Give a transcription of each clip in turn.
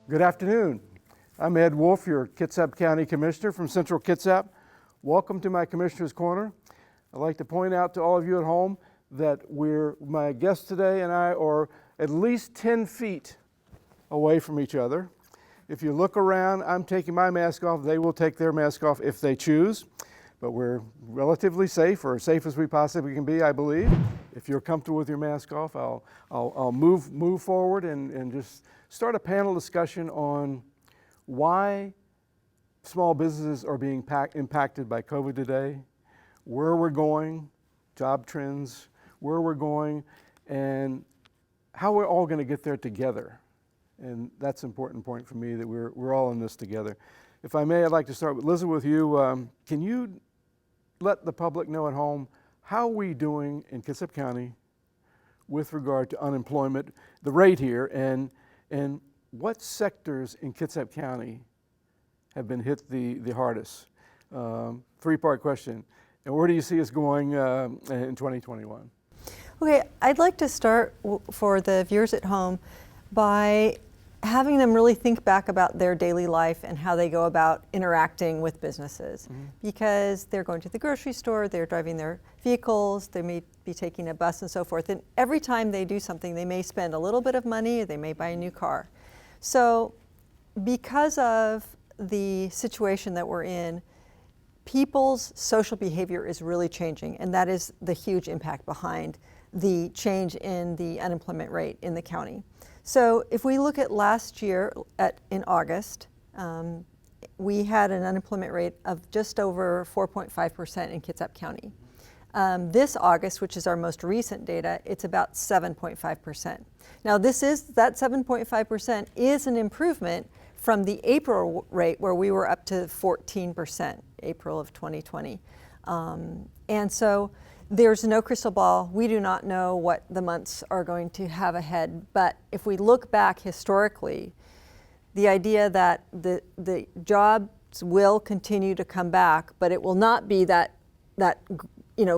Good afternoon. I'm Ed Wolfe, your Kitsap County Commissioner from Central Kitsap. Welcome to my Commissioner's Corner. I'd like to point out to all of you at home that my guest today and I are at least 10 feet away from each other. If you look around, I'm taking my mask off. They will take their mask off if they choose. But we're relatively safe, or as safe as we possibly can be, I believe. If you're comfortable with your mask off, I'll move forward and just start a panel discussion on why small businesses are being impacted by COVID today, where we're going, job trends, where we're going, and how we're all going to get there together. And that's an important point for me, that we're all in this together. If I may, I'd like to start with Elizabeth, with you. Can you let the public know at home how we doing in Kitsap County with regard to unemployment, the rate here, and what sectors in Kitsap County have been hit the hardest? Three-part question. And where do you see us going in 2021? Okay, I'd like to start for the viewers at home by having them really think back about their daily life and how they go about interacting with businesses. Mm-hmm. Because they're going to the grocery store, they're driving their vehicles, they may be taking a bus and so forth. And every time they do something, they may spend a little bit of money, or they may buy a new car. So because of the situation that we're in, people's social behavior is really changing, and that is the huge impact behind the change in the unemployment rate in the county. So if we look at last year in August, we had an unemployment rate of just over 4.5% in Kitsap County. This August, which is our most recent data, it's about 7.5%. Now that 7.5% is an improvement from the April rate, where we were up to 14%, April of 2020. And so there's no crystal ball. We do not know what the months are going to have ahead. But if we look back historically, the idea that the jobs will continue to come back, but it will not be that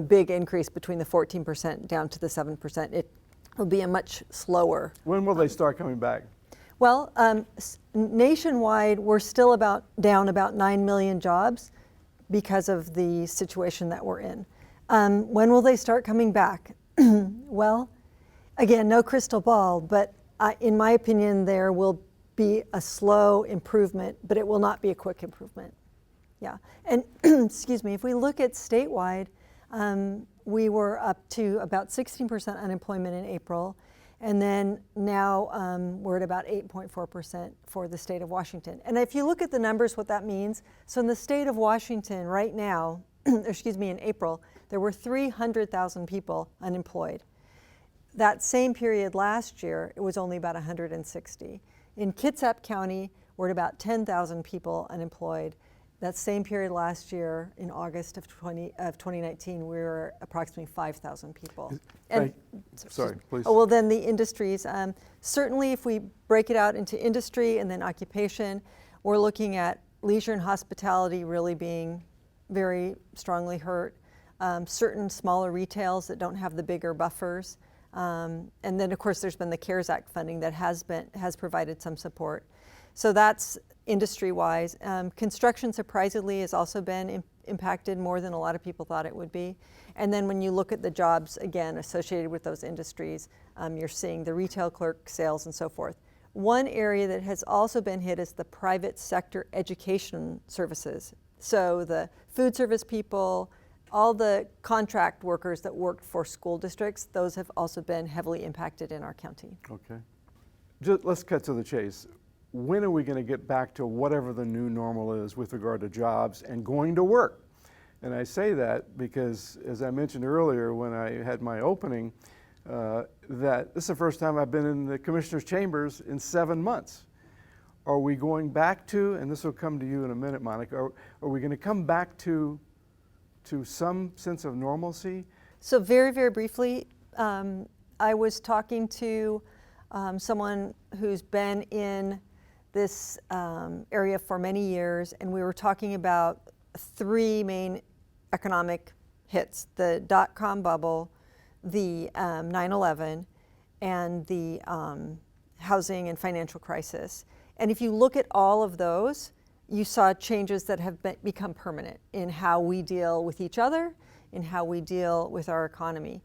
big increase between the 14% down to the 7%. It will be a much slower. When will they start coming back? Well, nationwide, we're still down about 9 million jobs because of the situation that we're in. When will they start coming back? Well, again, no crystal ball, but in my opinion, there will be a slow improvement, but it will not be a quick improvement. Yeah, and excuse me, if we look at statewide, we were up to about 16% unemployment in April, and then now we're at about 8.4% for the state of Washington. And if you look at the numbers, what that means, so in the state of Washington right now, in April, there were 300,000 people unemployed. That same period last year, it was only about 160. In Kitsap County, we're at about 10,000 people unemployed. That same period last year, in August of 2019, we were approximately 5,000 people. Sorry, please. Oh, well, then the industries. Certainly, if we break it out into industry and then occupation, we're looking at leisure and hospitality really being very strongly hurt. Certain smaller retails that don't have the bigger buffers. And then, of course, there's been the CARES Act funding that has provided some support. So that's industry-wise. Construction, surprisingly, has also been impacted more than a lot of people thought it would be. And then when you look at the jobs, again, associated with those industries, you're seeing the retail clerk sales and so forth. One area that has also been hit is the private sector education services. So the food service people, all the contract workers that worked for school districts, those have also been heavily impacted in our county. Okay. Let's cut to the chase. When are we going to get back to whatever the new normal is with regard to jobs and going to work? And I say that because, as I mentioned earlier when I had my opening, that this is the first time I've been in the commissioner's chambers in 7 months. Are we going back to, and this will come to you in a minute, Monica, are we going to come back to some sense of normalcy? So very, very briefly, I was talking to someone who's been in this area for many years, and we were talking about three main economic hits: the dot-com bubble, the 9/11, and the housing and financial crisis. And if you look at all of those, you saw changes that have become permanent in how we deal with each other, in how we deal with our economy.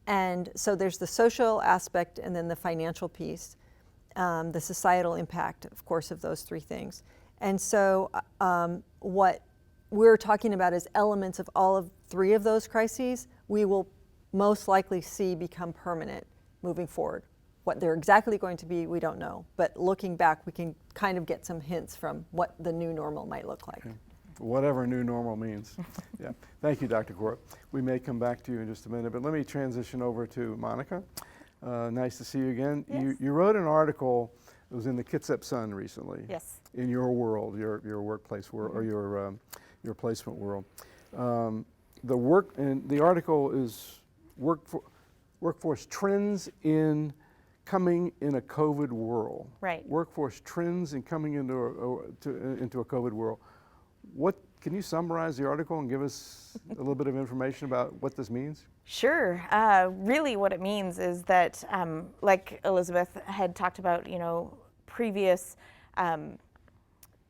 And so there's the social aspect and then the financial piece, the societal impact, of course, of those three things. And so what we're talking about is elements of all of three of those crises we will most likely see become permanent moving forward. What they're exactly going to be, we don't know. But looking back, we can kind of get some hints from what the new normal might look like. Okay. Whatever new normal means. Yeah. Thank you, Dr. Court. We may come back to you in just a minute, but let me transition over to Monica. Nice to see you again. Yes. You wrote an article that was in the Kitsap Sun recently. Yes. In your world, your workplace world, or your placement world. The article is workforce trends in coming in a COVID world. Right. Workforce trends in coming into a COVID world. What can you summarize the article and give us a little bit of information about what this means? Sure. Really, what it means is that, like Elizabeth had talked about, previous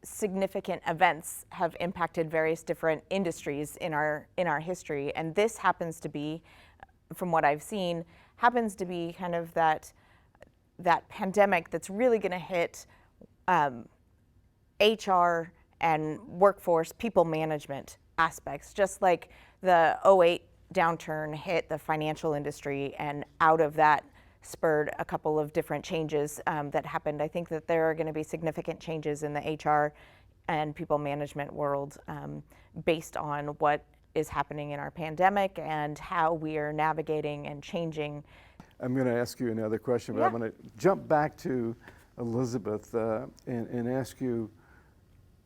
significant events have impacted various different industries in our history, and this happens to be, from what I've seen, happens to be kind of that pandemic that's really going to hit HR and workforce, people management aspects, just like the 2008 downturn hit the financial industry, and out of that spurred a couple of different changes that happened. I think that there are going to be significant changes in the HR and people management world based on what is happening in our pandemic and how we are navigating and changing. I'm going to ask you another question, but I'm going to jump back to Elizabeth and ask you,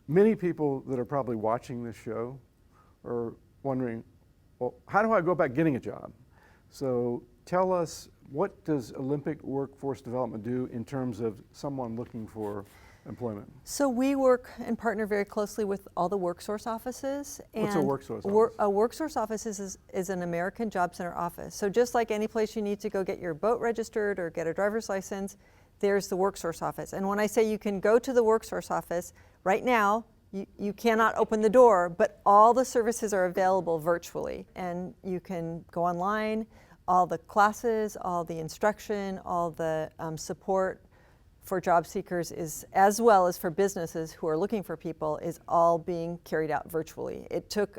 many people that are probably watching this show are wondering, well, how do I go about getting a job? So tell us, what does Olympic Workforce Development do in terms of someone looking for employment? So we work and partner very closely with all the WorkSource offices. What's a WorkSource office? A WorkSource office is an American Job Center office. So just like any place you need to go get your boat registered or get a driver's license, there's the WorkSource office. And when I say you can go to the WorkSource office, right now, you cannot open the door, but all the services are available virtually. And you can go online, all the classes, all the instruction, all the support for job seekers is, as well as for businesses who are looking for people, is all being carried out virtually. It took,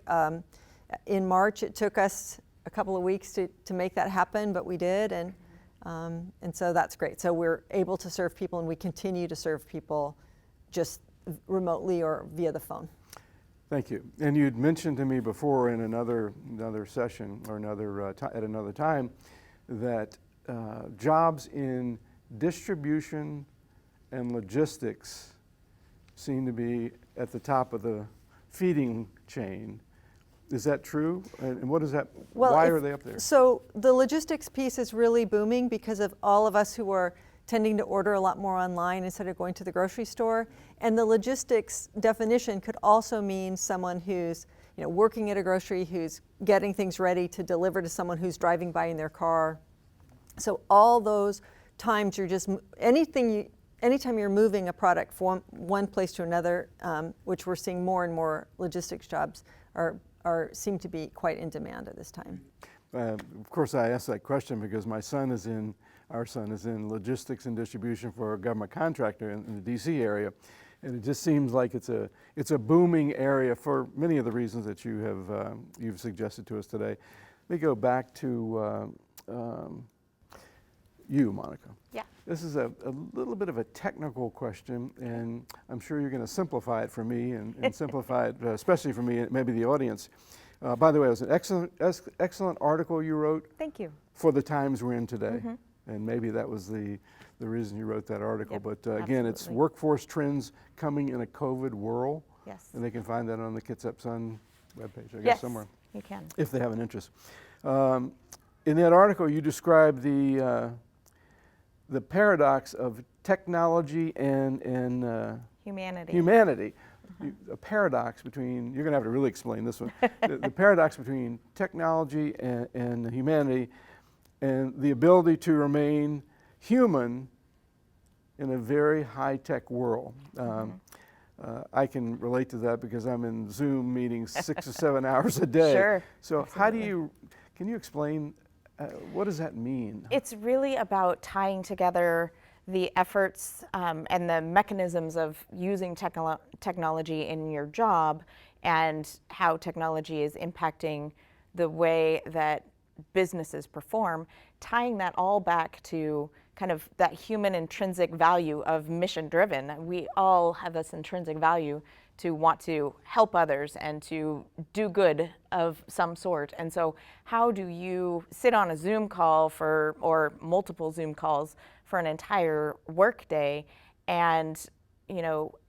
in March, it took us a couple of weeks to make that happen, but we did, and so that's great. So we're able to serve people, and we continue to serve people just remotely or via the phone. Thank you. And you'd mentioned to me before in another session or at another time that jobs in distribution and logistics seem to be at the top of the feeding chain. Is that true? And what is that? Well, why are they up there? So the logistics piece is really booming because of all of us who are tending to order a lot more online instead of going to the grocery store. And the logistics definition could also mean someone who's working at a grocery, who's getting things ready to deliver to someone who's driving by in their car. So all those times you're just, anytime you're moving a product from one place to another, which we're seeing more and more logistics jobs seem to be quite in demand at this time. Of course, I asked that question because our son is in logistics and distribution for a government contractor in the DC area. And it just seems like it's a booming area for many of the reasons that you've suggested to us today. Let me go back to you, Monica. Yeah. This is a little bit of a technical question, and I'm sure you're going to simplify it for me and simplify it, especially for me and maybe the audience. By the way, it was an excellent article you wrote. Thank you. For the times we're in today. Mm-hmm. And maybe that was the reason you wrote that article. Yep, but again, it's workforce trends coming in a COVID world. Yes. And they can find that on the Kitsap Sun webpage, I guess, yes, somewhere. You can. If they have an interest. In that article, you describe the paradox of technology and humanity. Humanity. A paradox between, you're going to have to really explain this one, the paradox between technology and humanity, and the ability to remain human in a very high-tech world. I can relate to that because I'm in Zoom meetings 6 or 7 hours a day. Sure. So Absolutely. can you explain, what does that mean? It's really about tying together the efforts and the mechanisms of using technology in your job and how technology is impacting the way that businesses perform, tying that all back to kind of that human intrinsic value of mission driven. We all have this intrinsic value to want to help others and to do good of some sort. And so how do you sit on a Zoom call or multiple Zoom calls for an entire workday and,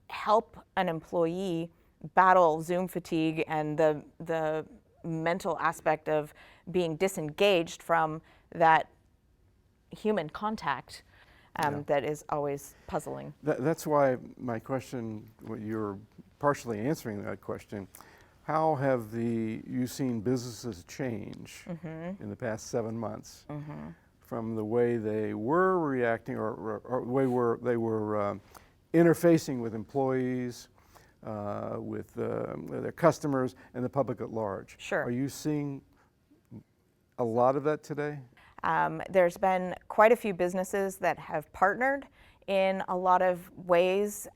help an employee battle Zoom fatigue and the mental aspect of being disengaged from that human contact that is always puzzling. That's why my question, you're partially answering that question. How have you seen businesses change in the past 7 months from the way they were reacting or the way they were interfacing with employees, with their customers, and the public at large? Sure. Are you seeing a lot of that today? There's been quite a few businesses that have partnered in a lot of ways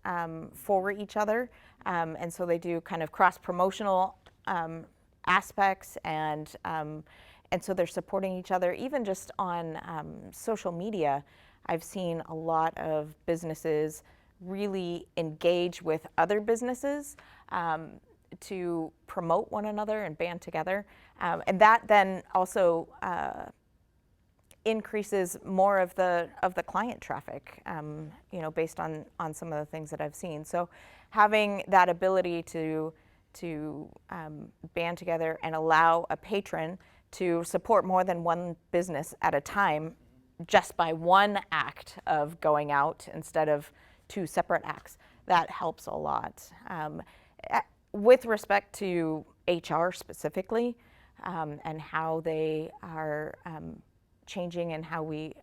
for each other. And so they do kind of cross-promotional aspects, and so they're supporting each other. Even just on social media, I've seen a lot of businesses really engage with other businesses to promote one another and band together. And that then also increases more of the client traffic, based on some of the things that I've seen. So having that ability to band together and allow a patron to support more than one business at a time just by one act of going out instead of 2 separate acts, that helps a lot. With respect to HR specifically, and how they are changing and how we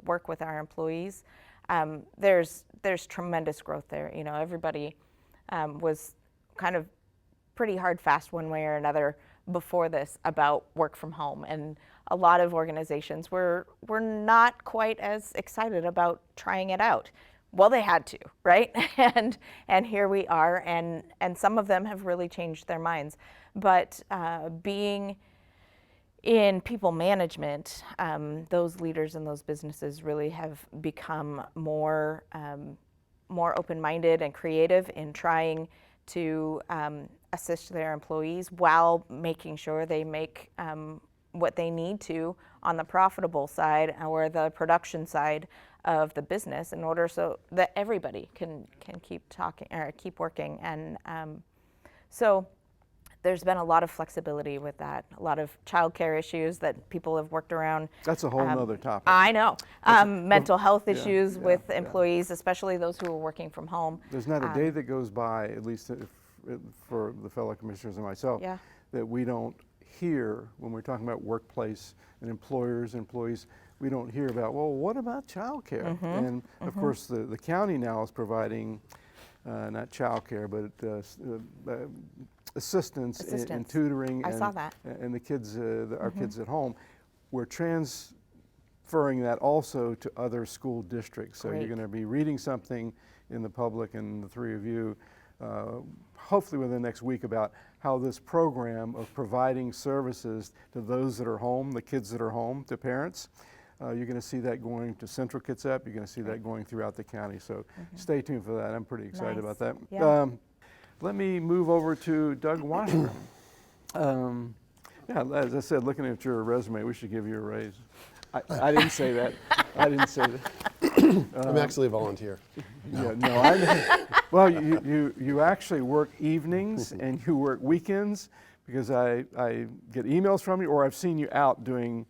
work with our employees, there's tremendous growth there. Everybody was kind of pretty hard fast one way or another before this about work from home, and a lot of organizations were not quite as excited about trying it out. Well, they had to, right? and here we are, and some of them have really changed their minds. But being in people management, those leaders in those businesses really have become more open-minded and creative in trying to assist their employees while making sure they make what they need to on the profitable side or the production side of the business, in order so that everybody can keep talking or keep working. And so there's been a lot of flexibility with that, a lot of childcare issues that people have worked around. That's a whole nother topic. I know. Mental health issues with employees, especially those who are working from home. There's not a day that goes by, at least for the fellow commissioners and myself, that we don't hear, when we're talking about workplace and employers and employees, we don't hear about, well, what about childcare? And of course, the county now is providing not childcare, but assistance in tutoring. I saw that. And the kids, our kids at home. We're transferring that also to other school districts. So you're going to be reading something in the public, and the 3 of you, hopefully within the next week, about how this program of providing services to those that are home, the kids that are home, to parents, you're going to see that going to Central Kitsap. You're going to see that going throughout the county. So stay tuned for that. I'm pretty excited about that. Yeah. Let me move over to Doug Washburn. As I said, looking at your resume, we should give you a raise. I didn't say that. I didn't say that. I'm actually a volunteer. No. Yeah, no. Well, you actually work evenings and you work weekends, because I get emails from you, or I've seen you out doing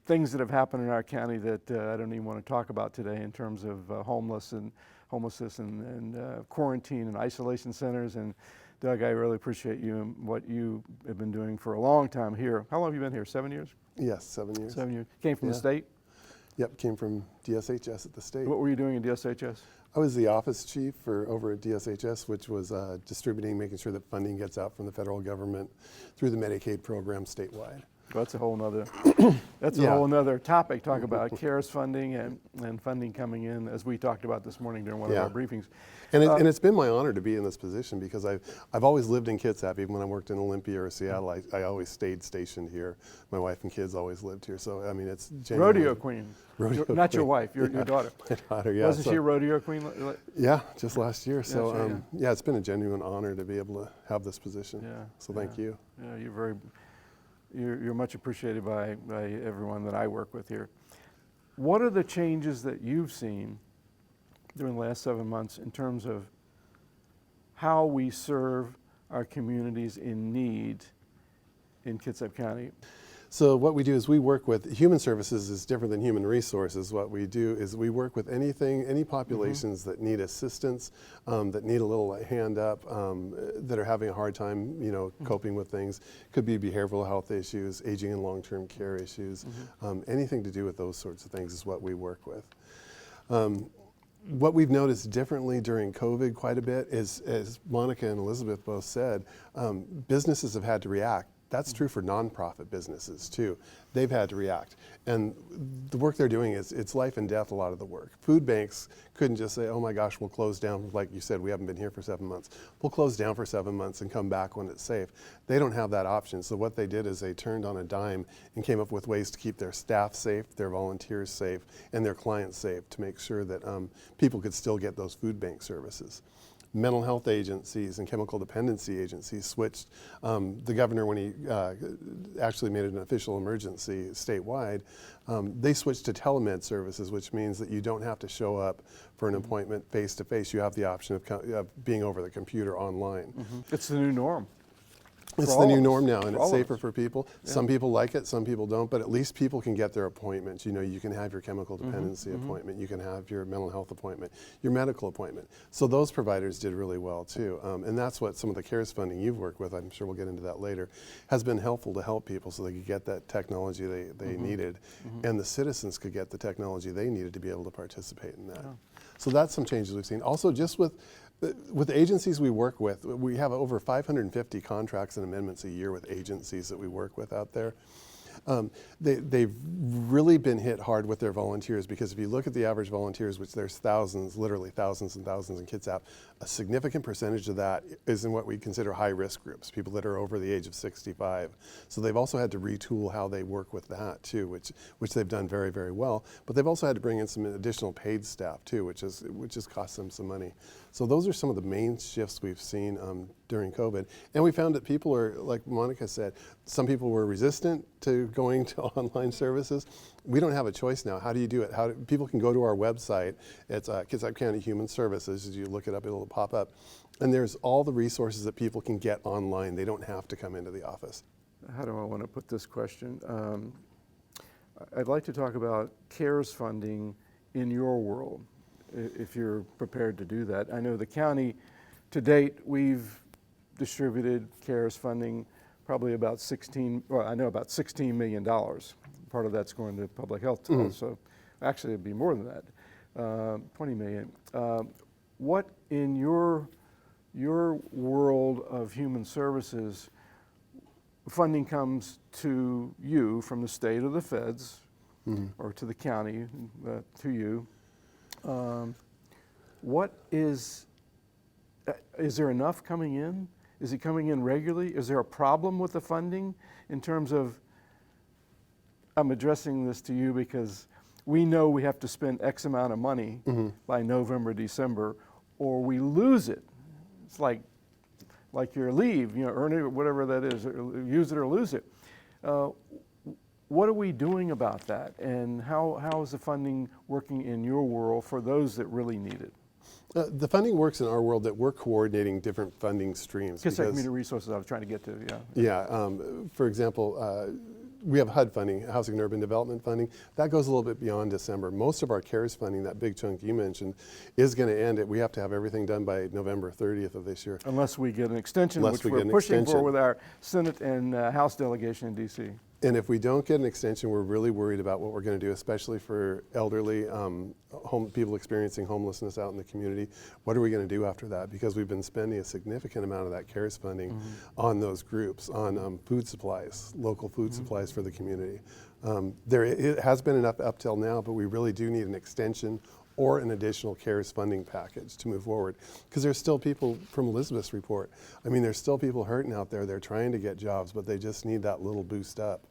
things that have happened in our county that I don't even want to talk about today, in terms of homelessness and quarantine and isolation centers. And Doug, I really appreciate you and what you have been doing for a long time here. How long have you been here? 7 years? Yes, 7 years. 7 years. Came from the state? Yep, came from DSHS at the state. What were you doing in DSHS? I was the office chief over at DSHS, which was distributing, making sure that funding gets out from the federal government through the Medicaid program statewide. Well, that's a whole nother, Yeah. whole nother topic. Talk about CARES funding and funding coming in, as we talked about this morning during one of our briefings. And, it's been my honor to be in this position because I've always lived in Kitsap. Even when I worked in Olympia or Seattle, I always stayed stationed here. My wife and kids always lived here. So, I mean, it's genuinely. Rodeo queen. Rodeo Not your queen. wife, your daughter. My daughter, yeah. Wasn't she a rodeo queen? Yeah, just last year. So, sure, yeah, it's been a genuine honor to be able to have this position. Yeah. So thank you. Yeah, you're much appreciated by everyone that I work with here. What are the changes that you've seen during the last 7 months in terms of how we serve our communities in need in Kitsap County? So what we do is we work with, human services is different than human resources. What we do is we work with any populations that need assistance, that need a little hand up, that are having a hard time, coping with things. Could be behavioral health issues, aging and long-term care issues. Anything to do with those sorts of things is what we work with. What we've noticed differently during COVID quite a bit is, as Monica and Elizabeth both said, businesses have had to react. That's true for nonprofit businesses too. They've had to react. And the work they're doing it's life and death, a lot of the work. Food banks couldn't just say, oh my gosh, we'll close down. Like you said, we haven't been here for 7 months. We'll close down for 7 months and come back when it's safe. They don't have that option. So what they did is they turned on a dime and came up with ways to keep their staff safe, their volunteers safe, and their clients safe to make sure that people could still get those food bank services. Mental health agencies and chemical dependency agencies switched. The governor, when he actually made it an official emergency statewide, they switched to telemed services, which means that you don't have to show up for an appointment face to face. You have the option of being over the computer online. It's the new norm. It's For the all new of us. norm now, and For it's all of safer us. for people. Yeah. Some people like it, some people don't, but at least people can get their appointments. You can have your chemical dependency appointment, you can have your mental health appointment, your medical appointment. So those providers did really well too. And that's what some of the CARES funding you've worked with, I'm sure we'll get into that later, has been helpful to help people so they could get that technology they needed, and the citizens could get the technology they needed to be able to participate in that. So that's some changes we've seen. Also, just with the agencies we work with, we have over 550 contracts and amendments a year with agencies that we work with out there. They've really been hit hard with their volunteers, because if you look at the average volunteers, which there's thousands, literally thousands and thousands in Kitsap, a significant percentage of that is in what we consider high-risk groups, people that are over the age of 65. So they've also had to retool how they work with that too, which they've done very, very well. But they've also had to bring in some additional paid staff too, which has cost them some money. So those are some of the main shifts we've seen during COVID. And we found that people are, like Monica said, some people were resistant to going to online services. We don't have a choice now. How do you do it? People can go to our website. It's Kitsap County Human Services. As you look it up, it'll pop up. And there's all the resources that people can get online. They don't have to come into the office. How do I want to put this question? I'd like to talk about CARES funding in your world, if you're prepared to do that. I know the county, to date, we've distributed CARES funding probably about $16 million. Part of that's going to public health tools, so actually it'd be more than that, 20 million. What in your world of human services, funding comes to you from the state or the feds, or to the county, to you. What is there enough coming in? Is it coming in regularly? Is there a problem with the funding in terms of, I'm addressing this to you because we know we have to spend X amount of money by November, December, or we lose it. It's like your leave, earn it, whatever that is, use it or lose it. What are we doing about that? And how is the funding working in your world for those that really need it? The funding works in our world that we're coordinating different funding streams. Kitsap Community Resources I was trying to get to, yeah. Yeah, for example, we have HUD funding, Housing and Urban Development funding. That goes a little bit beyond December. Most of our CARES funding, that big chunk you mentioned, is going to end. We have to have everything done by November 30th of this year. Unless we get an extension, which we're pushing for with our Senate and House delegation in D.C. And if we don't get an extension, we're really worried about what we're going to do, especially for elderly people experiencing homelessness out in the community. What are we going to do after that? Because we've been spending a significant amount of that CARES funding on those groups, on food supplies, local food supplies for the community. It has been enough up till now, but we really do need an extension or an additional CARES funding package to move forward. Because there's still people, from Elizabeth's report, I mean, there's still people hurting out there. They're trying to get jobs, but they just need that little boost up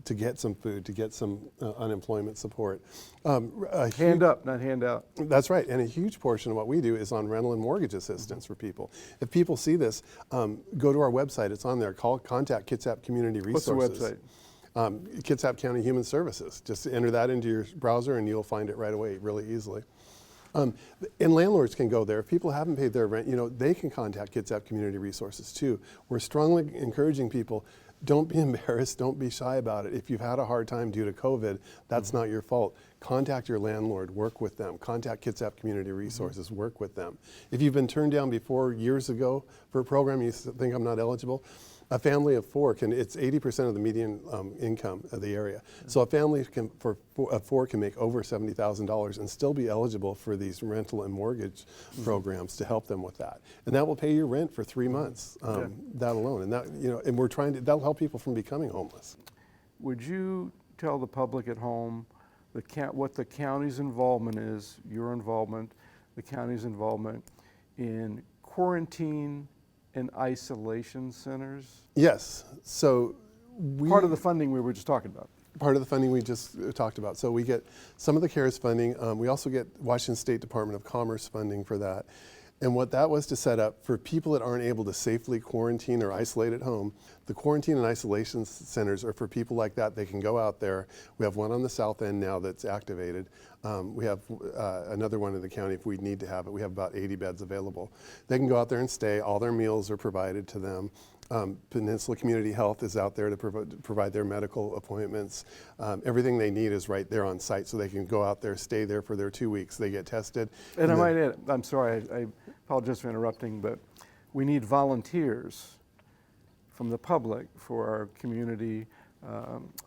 to get some food, to get some unemployment support. Hand up, not hand out. That's right, and a huge portion of what we do is on rental and mortgage assistance for people. If people see this, go to our website, it's on there, contact Kitsap Community Resources. What's the website? Kitsap County Human Services. Just enter that into your browser and you'll find it right away really easily. And landlords can go there. If people haven't paid their rent, they can contact Kitsap Community Resources too. We're strongly encouraging people, don't be embarrassed, don't be shy about it. If you've had a hard time due to COVID, that's not your fault. Contact your landlord, work with them. Contact Kitsap Community Resources, work with them. If you've been turned down before years ago for a program, you think I'm not eligible, a family of four it's 80% of the median income of the area. So a family of four can make over $70,000 and still be eligible for these rental and mortgage programs to help them with that. And that will pay your rent for 3 months, that alone. And that, and we're trying to, that'll help people from becoming homeless. Would you tell the public at home what the county's involvement is, your involvement, the county's involvement in quarantine and isolation centers? Yes. So part of the funding we were just talking about. Part of the funding we just talked about. So we get some of the CARES funding. We also get Washington State Department of Commerce funding for that. And what that was to set up for people that aren't able to safely quarantine or isolate at home, the quarantine and isolation centers are for people like that. They can go out there. We have one on the south end now that's activated. We have another one in the county if we need to have it. We have about 80 beds available. They can go out there and stay. All their meals are provided to them. Peninsula Community Health is out there to provide their medical appointments. Everything they need is right there on site, so they can go out there, stay there for their 2 weeks. They get tested. And I might add, I'm sorry, I apologize for interrupting, but we need volunteers from the public for our community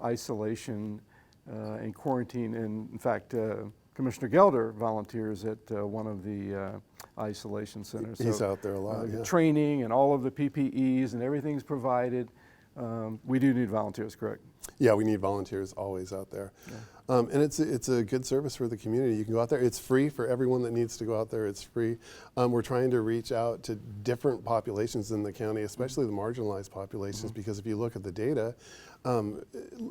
isolation and quarantine. And in fact, Commissioner Gelder volunteers at one of the isolation centers. He's out there a lot. Yeah. Training and all of the PPEs and everything's provided. We do need volunteers, correct? Yeah, we need volunteers always out there. Yeah. And it's a good service for the community. You can go out there. It's free for everyone that needs to go out there. It's free. We're trying to reach out to different populations in the county, especially the marginalized populations, because if you look at the data,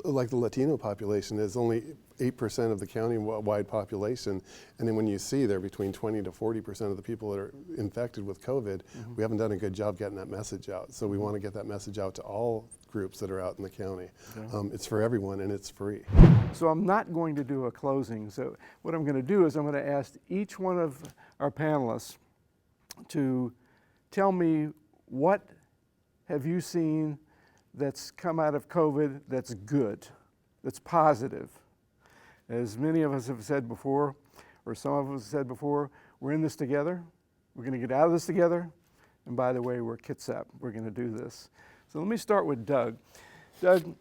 like the Latino population is only 8% of the county-wide population, and then when you see they're between 20 to 40% of the people that are infected with COVID, we haven't done a good job getting that message out. So we want to get that message out to all groups that are out in the county. Okay. It's for everyone and it's free. So I'm not going to do a closing. So what I'm going to do is I'm going to ask each one of our panelists to tell me what have you seen that's come out of COVID that's good, that's positive. As many of us have said before, or some of us have said before, we're in this together. We're going to get out of this together. And by the way, we're Kitsap. We're going to do this. So let me start with Doug. Doug,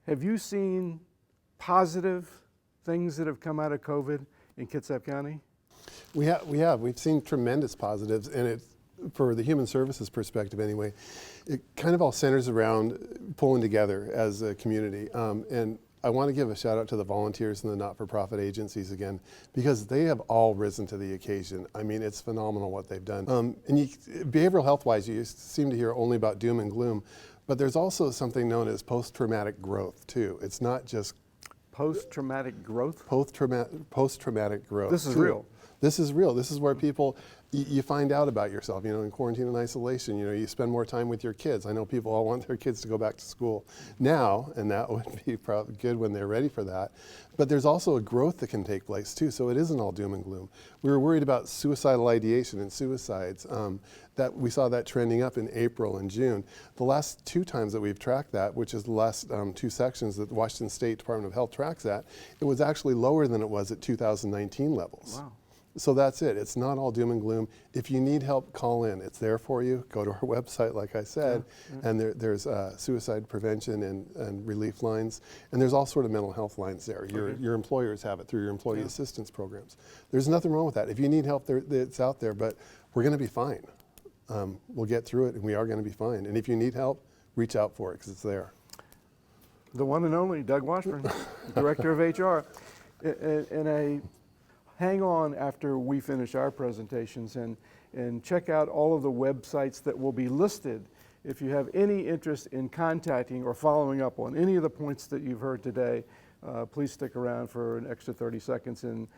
have you seen positive things that have come out of COVID in Kitsap County? We have. We've seen tremendous positives, and it's, for the human services perspective anyway, it kind of all centers around pulling together as a community. And I want to give a shout out to the volunteers and the not-for-profit agencies again, because they have all risen to the occasion. I mean, it's phenomenal what they've done. Behavioral health-wise, you seem to hear only about doom and gloom, but there's also something known as post-traumatic growth too. It's not just post-traumatic growth? Post-traumatic growth. This is real. This is real. This is where people, you find out about yourself, in quarantine and isolation, you spend more time with your kids. I know people all want their kids to go back to school now, and that would be probably good when they're ready for that. But there's also a growth that can take place too, so it isn't all doom and gloom. We were worried about suicidal ideation and suicides. That we saw that trending up in April and June. The last 2 times that we've tracked that, which is the last 2 sections that the Washington State Department of Health tracks at, it was actually lower than it was at 2019 levels. Wow. So that's it. It's not all doom and gloom. If you need help, call in. It's there for you. Go to our website, like I said, and there's suicide prevention and relief lines, and there's all sort of mental health lines there. Your employers have it through your employee assistance programs. There's nothing wrong with that. If you need help, it's out there, but we're going to be fine. We'll get through it, and we are going to be fine. And if you need help, reach out for it, because it's there. The one and only Doug Washburn, Director of HR. And I hang on after we finish our presentations and check out all of the websites that will be listed. If you have any interest in contacting or following up on any of the points that you've heard today, please stick around for an extra 30 seconds and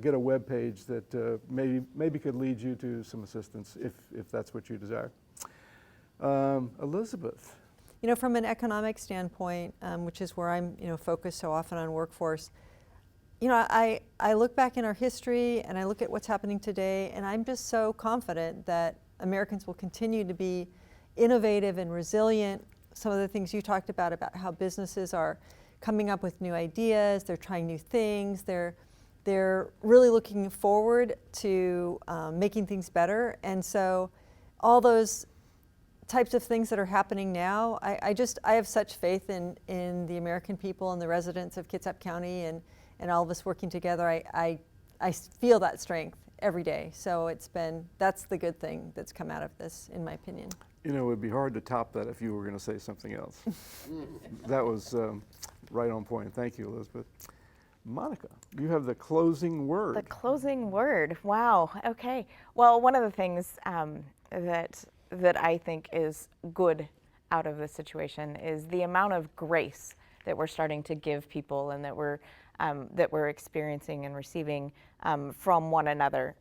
get a web page that maybe could lead you to some assistance if that's what you desire. Elizabeth. You know, from an economic standpoint, which is where I'm, focused so often on workforce, I look back in our history and I look at what's happening today, and I'm just so confident that Americans will continue to be innovative and resilient. Some of the things you talked about how businesses are coming up with new ideas, they're trying new things, they're really looking forward to making things better. And so all those types of things that are happening now, I have such faith in the American people and the residents of Kitsap County and all of us working together. I feel that strength every day. So that's the good thing that's come out of this, in my opinion. It would be hard to top that if you were going to say something else. That was right on point. Thank you, Elizabeth. Monica, you have the closing word. The closing word. Wow. Okay. Well, one of the things that I think is good out of this situation is the amount of grace that we're starting to give people and that we're experiencing and receiving from one another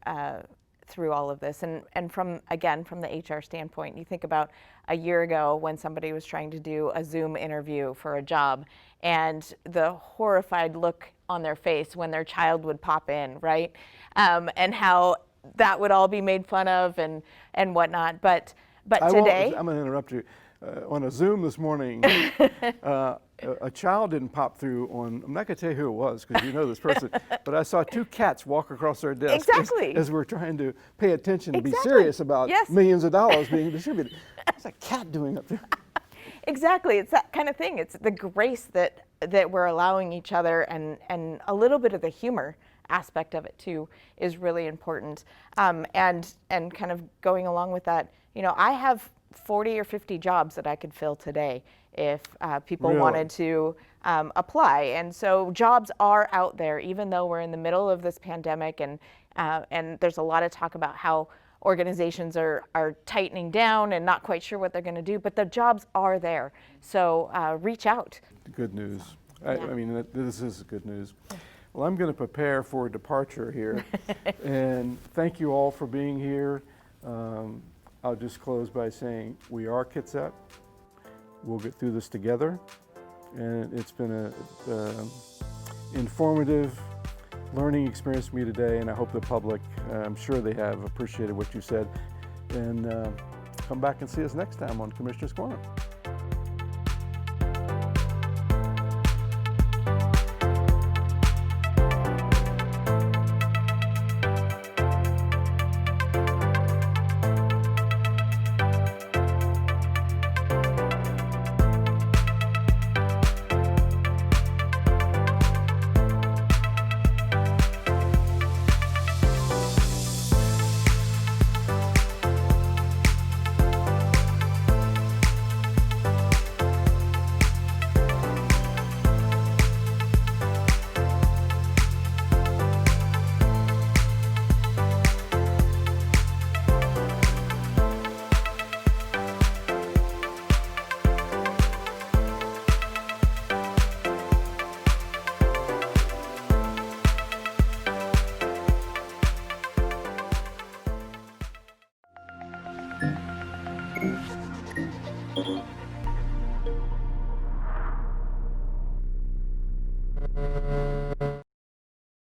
through all of this. And from the HR standpoint, you think about a year ago when somebody was trying to do a Zoom interview for a job and the horrified look on their face when their child would pop in, right? And how that would all be made fun of and whatnot. But today, I'm going to interrupt you. On a Zoom this morning, a child didn't pop through on, I'm not going to tell you who it was because you know this person, but I saw two cats walk across their desk as we're trying to pay attention and be serious about millions of dollars being distributed. What's that cat doing up there? Exactly. It's that kind of thing. It's the grace that we're allowing each other, and a little bit of the humor aspect of it too is really important. And kind of going along with that, I have 40 or 50 jobs that I could fill today if people wanted to apply. And so jobs are out there, even though we're in the middle of this pandemic, and there's a lot of talk about how organizations are tightening down and not quite sure what they're going to do, but the jobs are there. So reach out. Good news. I mean, this is good news. Well, I'm going to prepare for departure here. And thank you all for being here. I'll just close by saying we are Kitsap. We'll get through this together. And it's been an informative learning experience for me today, and I hope the public, I'm sure they have appreciated what you said. And come back and see us next time on Commissioner's Corner. Thank you.